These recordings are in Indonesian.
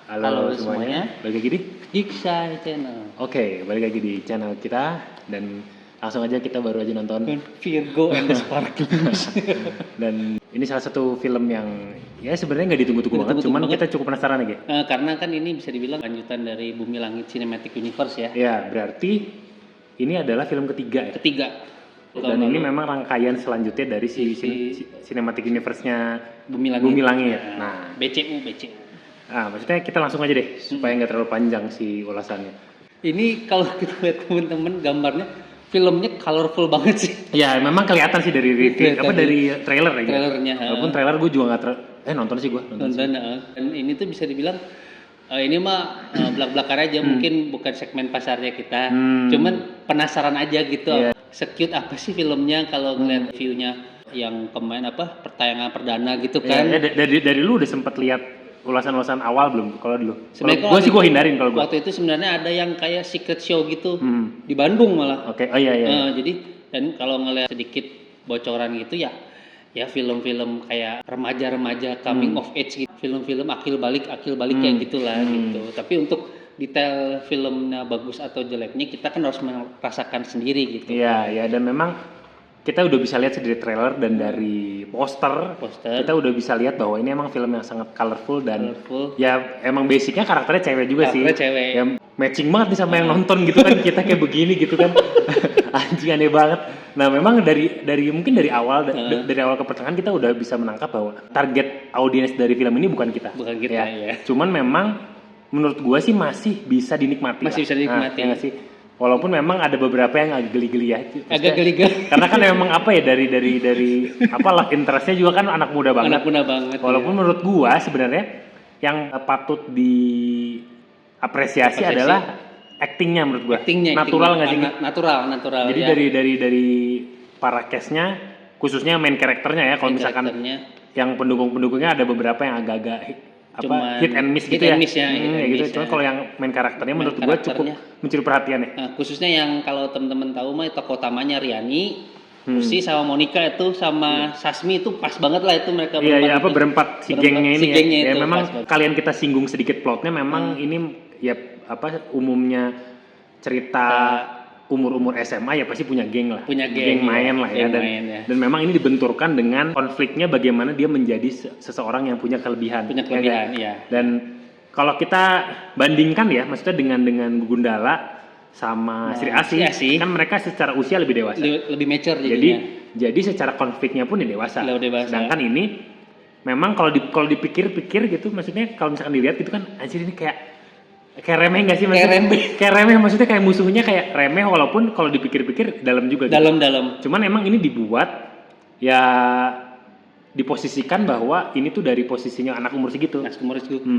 Halo semuanya, balik lagi di Geekshy Channel. Oke, balik lagi di channel kita dan langsung aja kita baru aja nonton Virgo and the Sparklers. dan ini salah satu film yang ya sebenarnya nggak ditunggu-tunggu banget, cuman kita cukup penasaran aja. Karena kan ini bisa dibilang lanjutan dari Bumi Langit Cinematic Universe ya. Ya, berarti ini adalah film ketiga ya. Ketiga. Dan ini memang rangkaian selanjutnya dari si Cinematic Universe-nya Bumi Langit. Bumi Langit. Nah, BCU. Maksudnya kita langsung aja deh supaya nggak terlalu panjang si ulasannya. Ini kalau kita lihat teman-teman gambarnya, filmnya colorful banget sih. Ya, memang kelihatan sih dari review, dari trailer aja. Trailernya. Walaupun trailer gue juga nggak nonton sih gue. Nonton. Dan ini tuh bisa dibilang ini mah belak-belakan aja, mungkin bukan segmen pasarnya kita. Cuman penasaran aja gitu. Yeah. Secute apa sih filmnya kalau ngeliat view-nya yang kemarin pertayangan perdana gitu kan. Ya, dari lu udah sempet lihat ulasan-ulasan awal belum? Kalau dulu. Sebenarnya gue sih gue hindarin kalau gue. Waktu itu sebenarnya ada yang kayak secret show gitu di Bandung malah. Oke. Oh iya. Jadi dan kalau ngeliat sedikit bocoran gitu ya film-film kayak remaja-remaja coming of age gitu. Film-film akil balik kayak gitulah gitu. Tapi untuk detail filmnya bagus atau jeleknya kita kan harus merasakan sendiri gitu. Iya, dan memang kita udah bisa lihat dari trailer dan dari poster kita udah bisa lihat bahwa ini emang film yang sangat colorful dan ya emang basicnya karakternya cewek juga sih. Cewek. Ya matching banget nih sama yang nonton gitu kan, kita kayak begini gitu kan. Anjing, aneh banget. Nah, memang dari mungkin dari awal dari awal ke pertengahan kita udah bisa menangkap bahwa target audiens dari film ini bukan kita. Ya. Cuman memang menurut gua sih masih bisa dinikmati. Bisa dinikmati. Ya sih. Walaupun memang ada beberapa yang agak geli-geli ya. Agak geli-geli. Karena kan memang apa ya dari apa love interest-nya juga kan anak muda banget. Walaupun menurut gua sebenarnya yang patut diapresiasi adalah actingnya menurut gua. Natural nggak sih? Natural. Jadi dari para cast-nya, khususnya main karakternya ya. Kalau misalkan yang pendukung-pendukungnya ada beberapa yang agak-agak hit and miss gitu ya. Gitu. Cuma kalau yang main karakternya menurut gue cukup mencuri perhatian ya. Nah, khususnya yang kalau teman-teman tahu mah tokoh utamanya Riani, Usi sama Monica itu sama Sasmi itu pas banget lah itu mereka berempat si gengnya ini ya. Ya memang kalian kita singgung sedikit plotnya memang ini ya umumnya cerita umur SMA ya pasti punya geng lah. Geng main lah ya. Dan memang ini dibenturkan dengan konfliknya bagaimana dia menjadi seseorang yang punya kelebihan. Ya. Dan kalau kita bandingkan ya, maksudnya dengan Gundala sama Sri Asih, kan mereka secara usia lebih dewasa. Lebih mature jadinya. Jadi secara konfliknya pun dewasa. Sedangkan ini memang kalau dipikir-pikir gitu, maksudnya kalau misalkan dilihat gitu kan, anjir ini kayak remeh nggak sih maksudnya? Kayak remeh maksudnya kayak musuhnya kayak remeh walaupun kalau dipikir-pikir dalam juga. Dalam. Cuman emang ini dibuat ya diposisikan bahwa ini tuh dari posisinya anak umur segitu.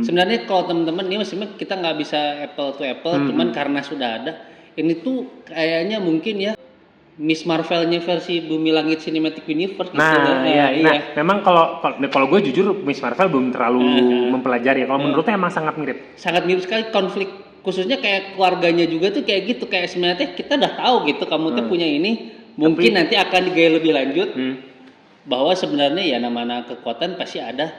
Sebenarnya kalau teman-teman ini maksudnya kita nggak bisa apple to apple, cuman karena sudah ada ini tuh kayaknya mungkin ya Miss Marvel-nya versi Bumi Langit Cinematic Universe gitu. Nah, memang kalau gue jujur Miss Marvel belum terlalu mempelajari ya. Kalau menurutnya emang sangat mirip. Sangat mirip sekali konflik khususnya kayak keluarganya juga tuh kayak gitu, kayak sebenarnya kita udah tahu gitu kamu tuh punya ini, mungkin nanti akan digaya lebih lanjut bahwa sebenarnya ya namanya kekuatan pasti ada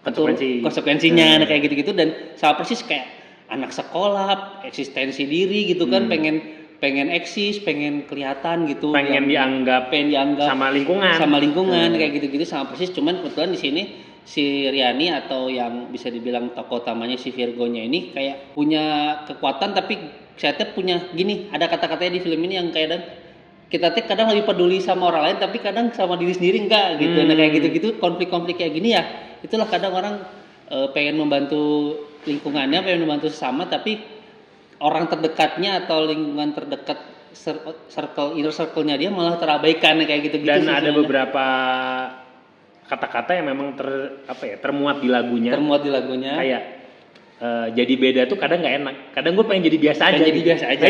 konsekuensinya kayak gitu-gitu dan sama persis kayak anak sekolah, eksistensi diri gitu kan, pengen eksis, pengen kelihatan gitu, pengen dianggap sama lingkungan kayak gitu-gitu sama persis. Cuman kebetulan di sini si Riani atau yang bisa dibilang tokoh utamanya si Virgonya ini kayak punya kekuatan tapi saya punya gini, ada kata-katanya di film ini yang kita kadang lebih peduli sama orang lain tapi kadang sama diri sendiri enggak gitu. Nah kayak gitu-gitu konflik-konflik kayak gini ya itulah kadang orang pengen membantu lingkungannya, pengen membantu sesama tapi orang terdekatnya atau lingkungan terdekat inner circle-nya dia malah terabaikan kayak gitu-gitu. Dan ada beberapa kata-kata yang memang termuat di lagunya. Kayak jadi beda tuh kadang nggak enak. Kadang gue pengen jadi biasa aja. Nah,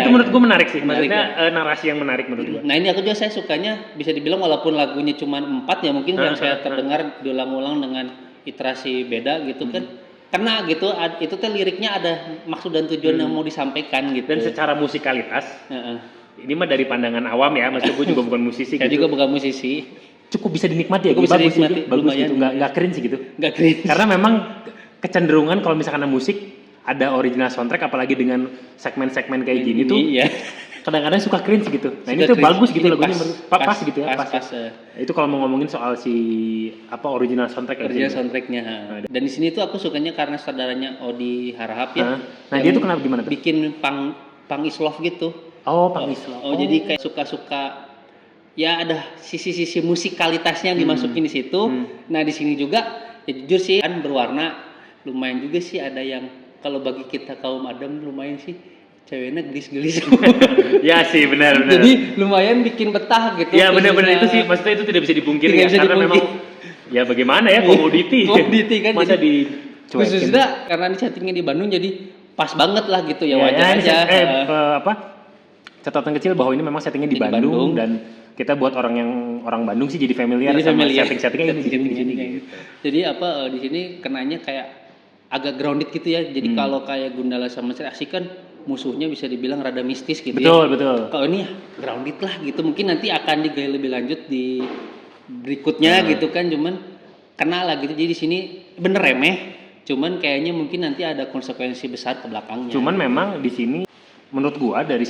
itu menurut gue menarik sih. Maksudnya narasi yang menarik menurut gue. Nah ini aku juga saya sukanya bisa dibilang walaupun lagunya cuma 4 ya mungkin yang saya terdengar diulang-ulang dengan iterasi beda gitu kan. Karena gitu itu tuh liriknya ada maksud dan tujuan yang mau disampaikan gitu. Dan secara musikalitas ini mah dari pandangan awam ya, maksud gue juga bukan musisi. Saya juga bukan musisi. Cukup bisa dinikmati ya, bagus gitu, nggak cringe gitu. Nggak cringe. Karena memang kecenderungan kalau misalkan musik ada original soundtrack apalagi dengan segmen-segmen kayak gini tuh iya. kadang-kadang suka cringe gitu. Nah ini tuh bagus gitu lagunya, pas gitu ya, pas. Itu kalau mau ngomongin soal si original soundtrack. Original soundtracknya. Dan di sini tuh aku sukanya karena saudaranya Odi Harahap ya. Nah dia tuh kenapa gimana tuh? Bikin punk is love gitu. Oh, punk is love. Jadi kayak suka-suka ya ada sisi-sisi musikalitasnya yang dimasukin di situ. Nah di sini juga ya jujur sih kan berwarna, lumayan juga sih ada yang kalau bagi kita kaum Adam lumayan sih ceweknya gelis-gelis. Ya sih benar. Jadi lumayan bikin betah gitu. Ya benar itu sih, maksudnya itu tidak bisa dipungkiri ya, karena memang ya bagaimana ya komoditi kan. Masa di khususnya karena di settingnya di Bandung jadi pas banget lah gitu ya, wajar aja. Catatan kecil bahwa ini memang settingnya di Bandung dan kita buat orang Bandung sih jadi familiar sama setting-settingnya ini di sini. Jadi di sini kenanya kayak agak grounded gitu ya. Jadi kalau kayak Gundala sama Sri Asih kan musuhnya bisa dibilang rada mistis gitu. Betul. Kalau ini ya grounded lah gitu. Mungkin nanti akan digali lebih lanjut di berikutnya gitu kan. Cuman kena lah gitu. Jadi di sini bener remeh. Cuman kayaknya mungkin nanti ada konsekuensi besar ke belakangnya. Cuman memang di sini menurut gua dari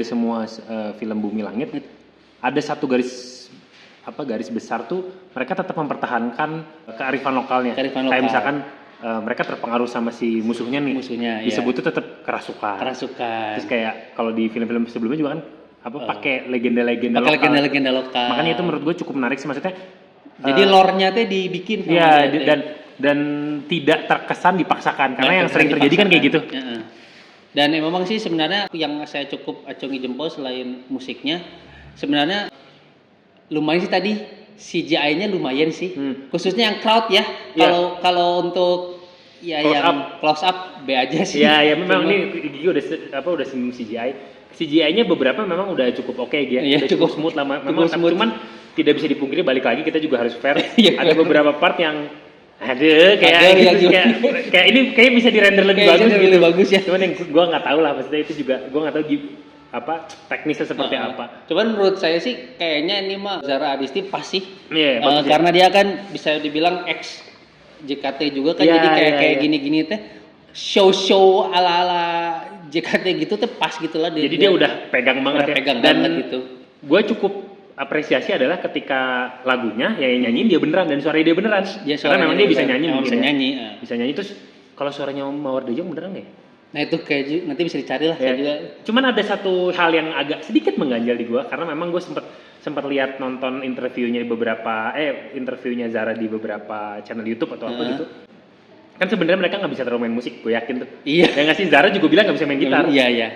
semua film Bumi Langit ada satu garis besar tuh mereka tetap mempertahankan kearifan lokalnya. Kayak misalkan mereka terpengaruh sama si musuhnya nih. Disebutnya tetap kerasukan. Terus kayak kalau di film-film sebelumnya juga kan pakai legenda-legenda lokal. Makanya itu menurut gue cukup menarik sih, maksudnya. Jadi lore-nya tuh dibikin. Iya, dan tidak terkesan dipaksakan karena yang sering terjadi kan kayak gitu. Dan memang sih sebenarnya yang saya cukup acungi jempol selain musiknya, sebenarnya lumayan sih tadi. CGI-nya lumayan sih, khususnya yang crowd ya. Kalau untuk close up B aja sih. Ya memang ini Gigi udah singgung CGI. CGI-nya beberapa memang udah cukup oke ya. Udah cukup smooth lah. Memang cuman tidak bisa dipungkiri, balik lagi kita juga harus fair. Ada beberapa part yang kayak ini kayak bisa dirender lebih bagus ya. Cuman yang gua nggak tahu lah, maksudnya itu juga gua nggak tahu teknisnya seperti apa. Cuman menurut saya sih kayaknya ini mah Zara Adisti pas sih. Karena dia kan bisa dibilang ex JKT juga kan, jadi kayak gini-gini teh show ala JKT gitu teh pas gitulah dia. Jadi dia udah pegang banget gitu. Gue cukup apresiasi adalah ketika lagunya yang nyanyiin dia beneran dan suaranya dia beneran. Karena memang dia bisa nyanyi. Bisa nyanyi terus kalau suaranya Mawar Dejong beneran nggak ya? Nah itu kayak nanti bisa dicari lah. Saya juga. Cuman ada satu hal yang agak sedikit mengganjal di gue, karena memang gue sempat lihat nonton interviewnya Zara di beberapa channel YouTube atau apa gitu. Kan sebenarnya mereka nggak bisa terlalu main musik, gue yakin tuh. Iya. Ya nggak sih, Zara juga bilang nggak bisa main gitar. Iya.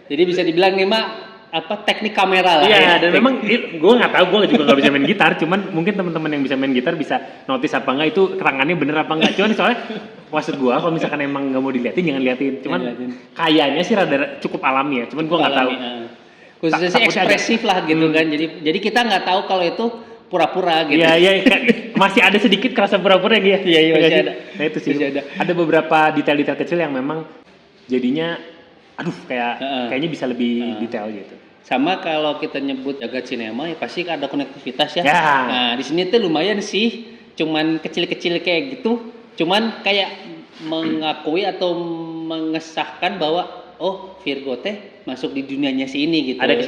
Jadi bisa dibilang nih mah teknik kamera lah. Iya, dan memang gue nggak tahu, gue juga nggak bisa main gitar. Cuman mungkin teman-teman yang bisa main gitar bisa notice apa enggak itu kerangannya bener apa enggak. Cuman soalnya maksud gue kalau misalkan emang nggak mau diliatin jangan liatin. Cuman kayaknya sih rada cukup alami ya. Cuman gue nggak tahu. Khususnya sih ekspresif lah gitu kan. Jadi kita nggak tahu kalau itu pura-pura gitu. Iya. Masih ada sedikit kerasa pura-pura dia. Iya masih ada. Nah itu sih. Ada beberapa detail-detail kecil yang memang jadinya kayaknya bisa lebih detail gitu. Sama kalau kita nyebut jagat sinema ya pasti ada konektivitas ya. Nah, di sini tuh lumayan sih, cuman kecil-kecil kayak gitu, cuman kayak mengakui atau mengesahkan bahwa Virgo teh masuk di dunianya si ini gitu. Ada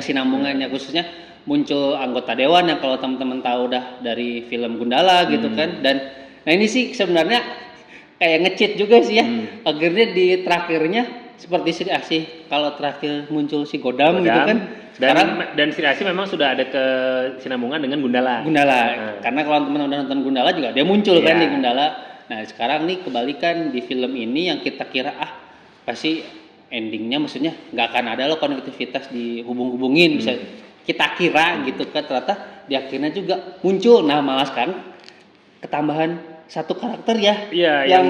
kesinambungannya khususnya muncul anggota dewan yang kalau teman-teman tahu udah dari film Gundala gitu kan. Dan nah ini sih sebenarnya kayak nge-cheat juga sih ya. Akhirnya di terakhirnya seperti Sri Asih, kalau terakhir muncul si Godam gitu kan. Dan Sri Asih memang sudah ada kesinambungan dengan Gundala. Karena kalau teman-teman udah nonton Gundala juga dia muncul kan di Gundala. Nah sekarang nih kebalikan di film ini yang kita kira pasti endingnya maksudnya nggak akan ada loh konektivitas dihubung-hubungin, bisa kita kira gitu kan, ternyata di akhirnya juga muncul. Nah malah sekarang ketambahan satu karakter yang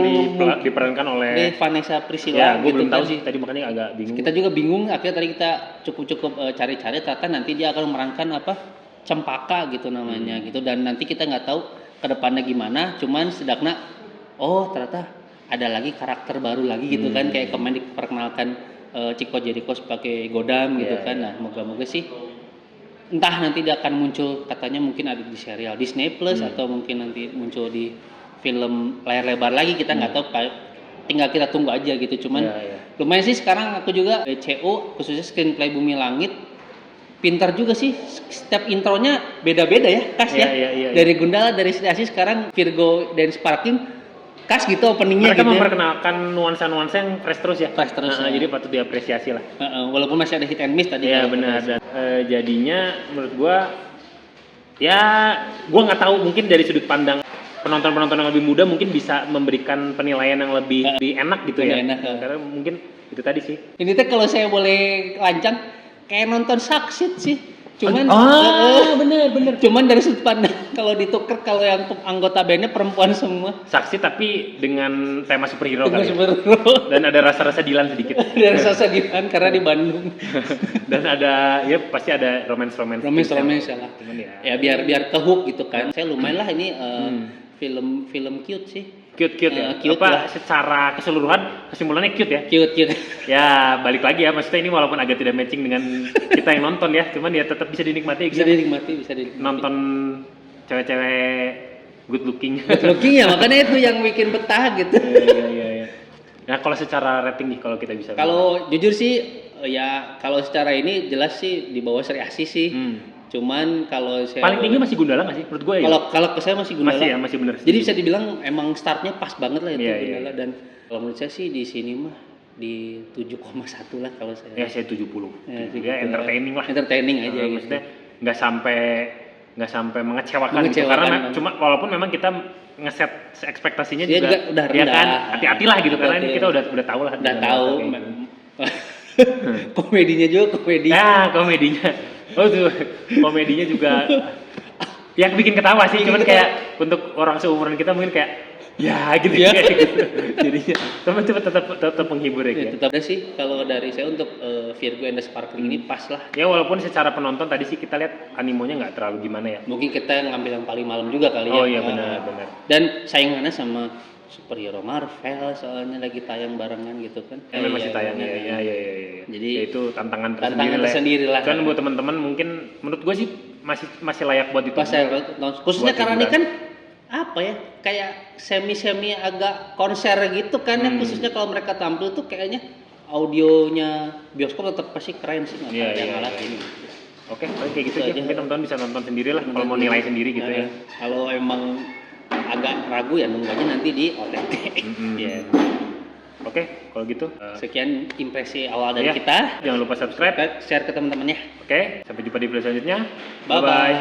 diperankan oleh Vanessa Priscilla. Ya, gue belum tahu sih tadi, makanya agak bingung. Kita juga bingung, akhirnya tadi kita cukup cari-cari, ternyata nanti dia akan memerankan Cempaka gitu namanya gitu, dan nanti kita nggak tahu ke depannya gimana, cuman sedakna ternyata ada lagi karakter baru lagi gitu kan, kayak kemarin diperkenalkan Chico Jericho sebagai Godam gitu kan. Nah, moga-moga sih entah nanti dia akan muncul, katanya mungkin ada di serial Disney Plus atau mungkin nanti muncul di film layar lebar lagi, kita nggak tahu tinggal kita tunggu aja gitu. Cuman lumayan sih sekarang aku juga BCO khususnya Screenplay Bumi Langit pintar juga sih, setiap intronya beda-beda ya Kas ya. Dari Gundala, dari Sri Asih, sekarang Virgo dan Sparking Kas gitu openingnya. Mereka gitu memperkenalkan nuansa-nuansa yang fresh terus ya. Fresh terus ya. Jadi patut diapresiasi lah. Walaupun masih ada hit and miss tadi. Iya benar. Dan jadinya menurut gua ya gua nggak tahu, mungkin dari sudut pandang penonton-penonton yang lebih muda mungkin bisa memberikan penilaian yang lebih enak gitu ya. Enak. Karena mungkin itu tadi sih. Ini teh kalau saya boleh lancang kayak nonton Saksit sih. Cuman bener. Cuman dari sudut pandang kalau dituker, kalau yang anggota bandnya perempuan semua. Saksit tapi dengan tema superhero kan. Superhero. Dan ada rasa-rasa Dilan sedikit. Dan rasa Dilan karena di Bandung. Dan ada ya pasti ada romance lah. Cuman ya biar ke hook gitu kan. Saya lumayan lah ini film cute sih. Cute ya. Cute apa secara keseluruhan kesimpulannya cute ya? Cute. Ya balik lagi ya, maksudnya ini walaupun agak tidak matching dengan kita yang nonton ya, cuman ya tetap bisa dinikmati. Bisa dinikmati. Nonton cewek-cewek good looking. Good looking ya, makanya itu yang bikin betah gitu. Iya. Nah kalau secara rating nih, kalau kita bisa. Kalau jujur sih ya kalau secara ini jelas sih di bawah Sri Asih sih. Cuman kalau saya paling tinggi masih Gundala nggak sih menurut gue ya? Kalau ke saya masih Gundala. Masih benar. Jadi bisa dibilang emang startnya pas banget lah itu Gundala. Iya. Dan kalau menurut saya sih di sini mah di 7,1 lah kalau saya. Ya saya 70. Ya entertaining lah. Entertaining aja gitu. Maksudnya nggak sampai mengecewakan gitu. Karena cuma walaupun memang kita ngeset ekspektasinya juga udah ya rendah. Kan hati-hatilah gitu karena ini kita udah tahu lah. Udah tahu. Komedinya juga komedi. Ya, komedinya. Oh tuh, komedinya juga yang bikin ketawa sih, cuman kayak untuk orang seumuran kita mungkin kayak ya gitu ya. Jadinya tapi tetap menghibur ya. Tetap sih kalau dari saya untuk Virgo and the Sparkling ini pas lah. Ya walaupun secara penonton tadi sih kita lihat animonya nggak terlalu gimana ya. Mungkin kita ngambil yang paling malam juga kali ya. Oh iya benar. Dan saingannya sama superhero Marvel soalnya lagi tayang barengan gitu kan. Masih tayang ya. Jadi ya itu tantangan tersendiri lah. Kan buat teman-teman mungkin menurut gue sih masih layak buat ditonton. Khususnya karena ini kan apa ya, kayak semi agak konser gitu kan ya, khususnya kalau mereka tampil tuh kayaknya audionya bioskop tetap pasti keren sih, nggak ada yang ngalahin. Oke, kayak gitu aja. Mungkin teman-teman bisa nonton sendiri lah kalau mau nilai sendiri gitu ya. Kalau emang agak ragu ya nunggu aja nanti di OTT. Oke, kalau gitu sekian impresi awal dari kita. Jangan lupa subscribe, share ke teman-temannya. Oke, sampai jumpa di video selanjutnya. Bye bye.